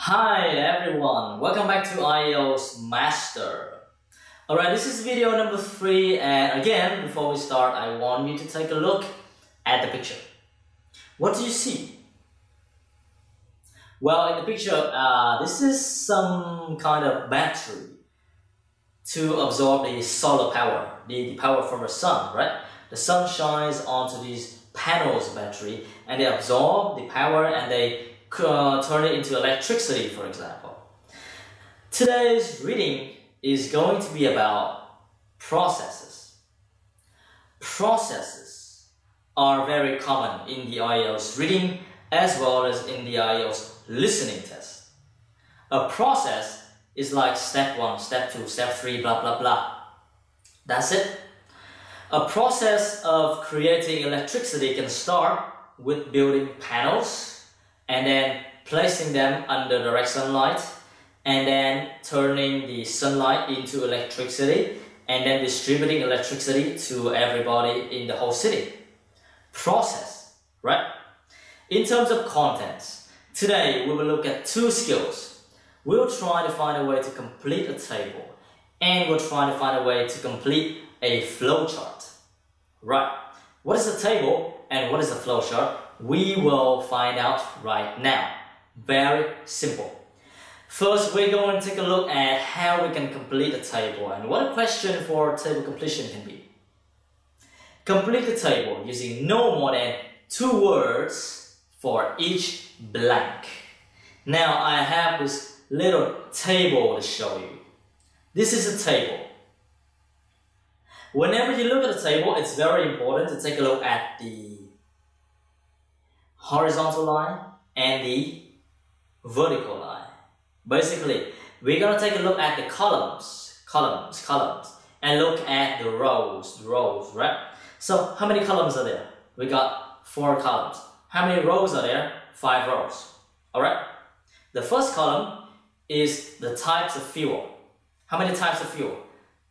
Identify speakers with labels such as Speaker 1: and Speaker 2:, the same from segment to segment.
Speaker 1: Hi everyone, welcome back to IELTS Master. Alright, this is video number 3, and again, before we start, I want you to take a look at the picture. What do you see? Well, in the picture, this is some kind of battery to absorb the solar power, the power from the sun, right? The sun shines onto these panels battery and they absorb the power and they turn it into electricity, for example. Today's reading is going to be about processes. Processes are very common in the IELTS reading as well as in the IELTS listening test. A process is like step 1, step 2, step 3, blah blah blah. That's it. A process of creating electricity can start with building panels and then placing them under direct sunlight and then turning the sunlight into electricity and then distributing electricity to everybody in the whole city. Process, right? In terms of contents, today we will look at 2 skills. We'll try to find a way to complete a table and we'll try to find a way to complete a flowchart. Right, what is a table and what is a flowchart? We will find out right now. Very simple. First, we're going to take a look at how we can complete a table and what a question for table completion can be. Complete the table using no more than 2 words for each blank. Now, I have this little table to show you. This is a table. Whenever you look at a table, it's very important to take a look at the horizontal line and the vertical line. Basically, we're going to take a look at the columns, and look at the rows, right? So, how many columns are there? We got 4 columns. How many rows are there? 5 rows. Alright? The first column is the types of fuel. How many types of fuel?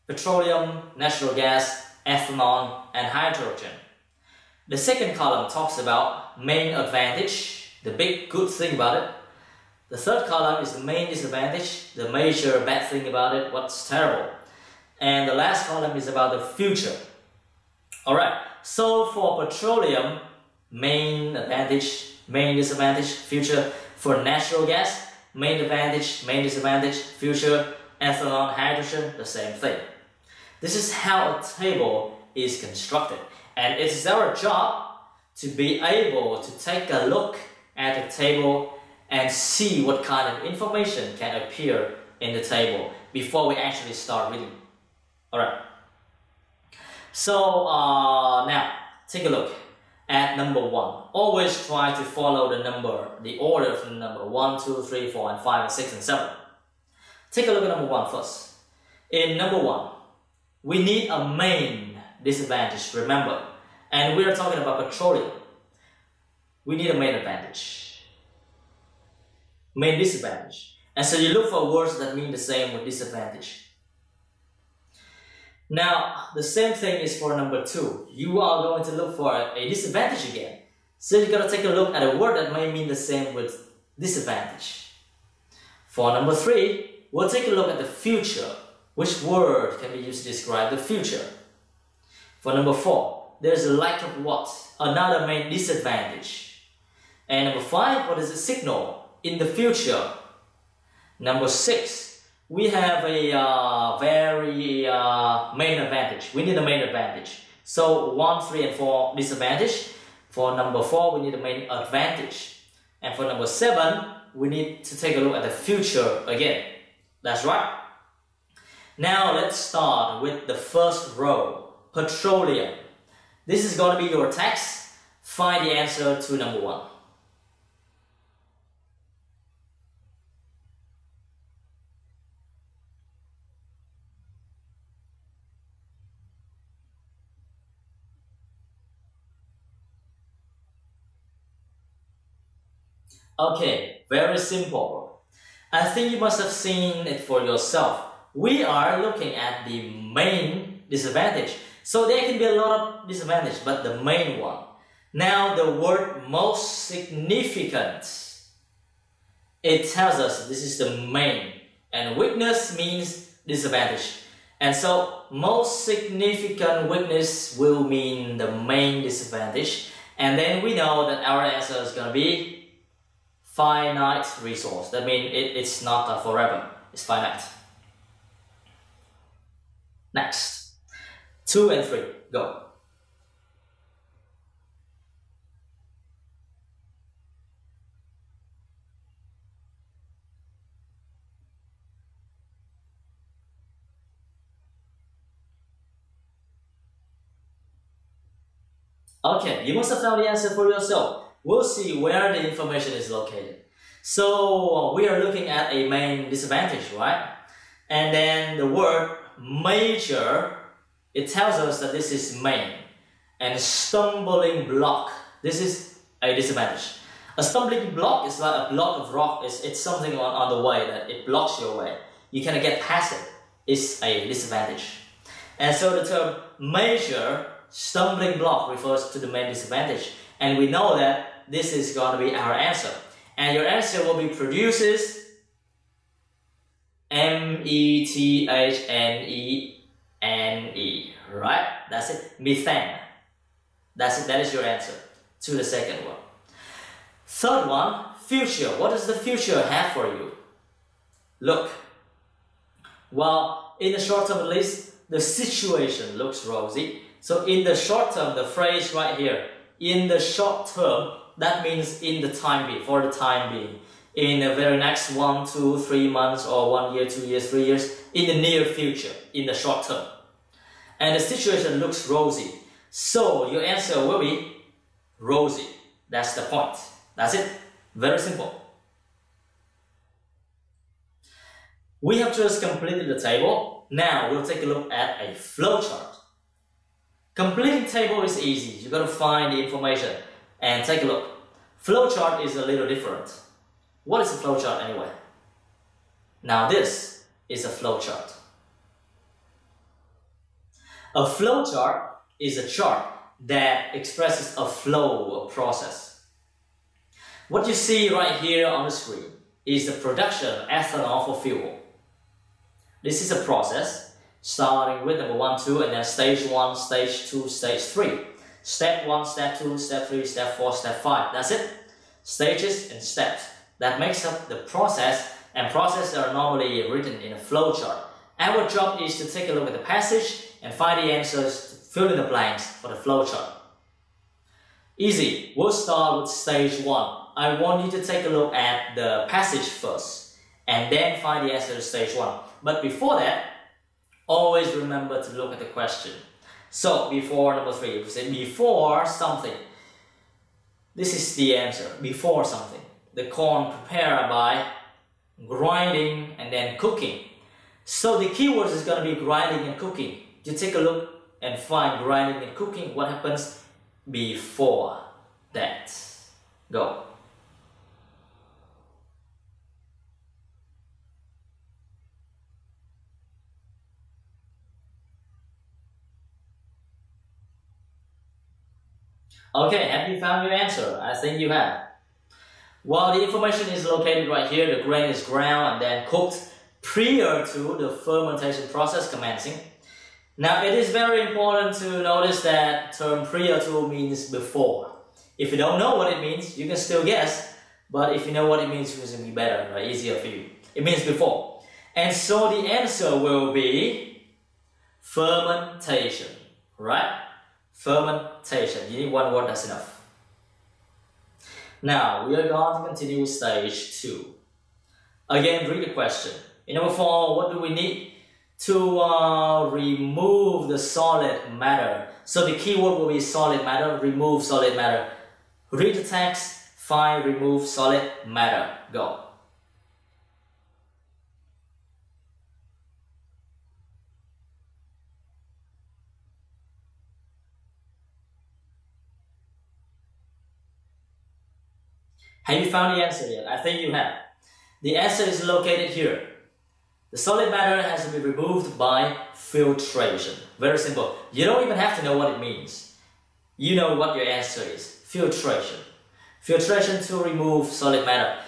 Speaker 1: Petroleum, natural gas, ethanol, and hydrogen. The second column talks about main advantage, the big good thing about it. The third column is the main disadvantage, the major bad thing about it, what's terrible. And the last column is about the future. Alright, so for petroleum, main advantage, main disadvantage, future. For natural gas, main advantage, main disadvantage, future. Ethanol, hydrogen, the same thing. This is how a table is constructed, and it is our job to be able to take a look at the table and see what kind of information can appear in the table before we actually start reading. Alright, so now take a look at number 1. Always try to follow the order from number 1, 2, 3, 4, and 5, and 6, and 7. Take a look at number 1 first. In number 1, we need a main disadvantage, remember. And we are talking about petroleum. We need a main advantage. Main disadvantage. And so you look for words that mean the same with disadvantage. Now, the same thing is for number 2. You are going to look for a disadvantage again. So you're going to take a look at a word that may mean the same with disadvantage. For number 3, we'll take a look at the future. Which word can be used to describe the future? For number 4, there's a lack of what? Another main disadvantage. And number 5, what is a signal in the future? Number 6, we have a very main advantage. We need a main advantage. So 1, 3, and 4 disadvantage. For number 4, we need a main advantage. And for number 7, we need to take a look at the future again. That's right. Now let's start with the first row, petroleum. This is going to be your text. Find the answer to number 1. Okay, very simple. I think you must have seen it for yourself. We are looking at the main disadvantage. So there can be a lot of disadvantage, but the main one. Now the word most significant it tells us this is the main, and weakness means disadvantage. And so most significant weakness will mean the main disadvantage. And then we know that our answer is going to be finite resource. That means it's not forever, it's finite. Next, 2 and 3, go. Okay, you must have found the answer for yourself. We'll see where the information is located. So we are looking at a main disadvantage, right? And then the word major, it tells us that this is main. And stumbling block, this is a disadvantage. A stumbling block is like a block of rock. It's something on the way that it blocks your way. You cannot get past it. It's a disadvantage. And so the term major, stumbling block, refers to the main disadvantage. And we know that this is going to be our answer. And your answer will be produces methane, right? That's it, methane. That's it, that is your answer to the second one. Third one, future. What does the future have for you? Look, well, in the short term at least, the situation looks rosy. So in the short term, the phrase right here, in the short term, that means in the time being, for the time being. In the very next 1, 2, 3 months, or 1 year, 2 years, 3 years, in the near future, in the short term. And the situation looks rosy. So your answer will be rosy. That's the point. That's it. Very simple. We have just completed the table. Now we'll take a look at a flowchart. Completing table is easy. You gotta find the information and take a look. Flowchart is a little different. What is a flowchart anyway? Now this is a flowchart. A flowchart is a chart that expresses a flow, a process. What you see right here on the screen is the production of ethanol for fuel. This is a process starting with number 1, 2, and then stage 1, stage 2, stage 3. Step 1, step 2, step 3, step 4, step 5. That's it. Stages and steps. That makes up the process, and processes are normally written in a flowchart. Our job is to take a look at the passage and find the answers to fill in the blanks for the flowchart. Easy. We'll start with stage 1. I want you to take a look at the passage first and then find the answer to stage 1. But before that, always remember to look at the question. So before number 3, we say before something. This is the answer, before something. The corn prepared by grinding and then cooking. So the keywords is going to be grinding and cooking. You take a look and find grinding and cooking. What happens before that? Go. Okay, have you found your answer? I think you have. Well, the information is located right here. The grain is ground and then cooked prior to the fermentation process commencing. Now, it is very important to notice that term prior to means before. If you don't know what it means, you can still guess. But if you know what it means, it's going to be better, right? Easier for you. It means before. And so the answer will be fermentation, right? Fermentation. You need one word, that's enough. Now, we are going to continue with stage 2. Again, read the question. In number 4, what do we need? To remove the solid matter. So the keyword will be solid matter, remove solid matter. Read the text, find remove solid matter. Go. Have you found the answer yet? I think you have. The answer is located here. The solid matter has to be removed by filtration. Very simple. You don't even have to know what it means. You know what your answer is. Filtration. Filtration to remove solid matter.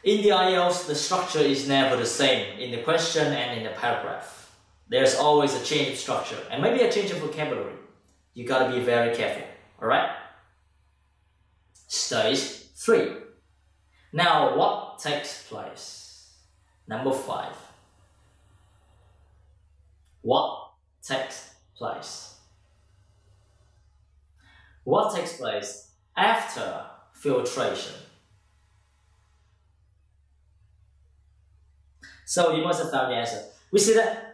Speaker 1: In the IELTS, the structure is never the same in the question and in the paragraph. There's always a change of structure and maybe a change of vocabulary. You gotta be very careful, alright? Stage 3. Now, what takes place? Number 5. What takes place? What takes place after filtration? So you must have found the answer. We see that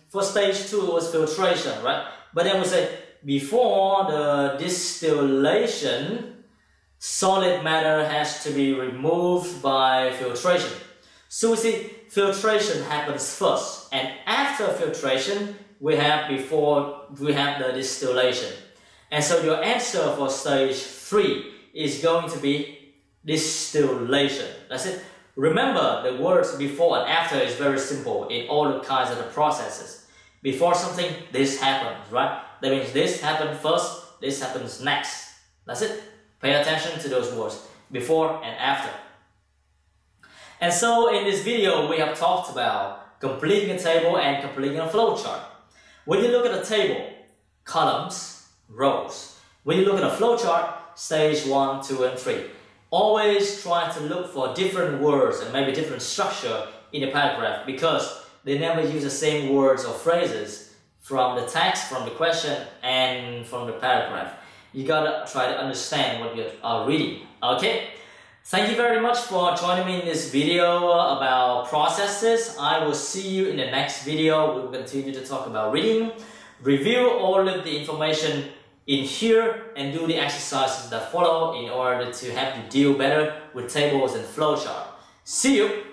Speaker 1: for stage 2 it was filtration, right? But then we say before the distillation, solid matter has to be removed by filtration. So we see filtration happens first, and after filtration we have the distillation. And so your answer for stage 3 is going to be distillation. That's it. Remember, the words before and after is very simple in all the kinds of the processes. Before something, this happens, right? That means this happened first, this happens next. That's it. Pay attention to those words, before and after. And so in this video, we have talked about completing a table and completing a flowchart. When you look at a table, columns, rows. When you look at a flowchart, stage 1, 2, and 3. Always try to look for different words and maybe different structure in a paragraph, because they never use the same words or phrases from the text, from the question, and from the paragraph. You gotta try to understand what you are reading, okay? Thank you very much for joining me in this video about processes. I will see you in the next video. We will continue to talk about reading, review all of the information in here, and do the exercises that follow in order to help you deal better with tables and flowchart. See you!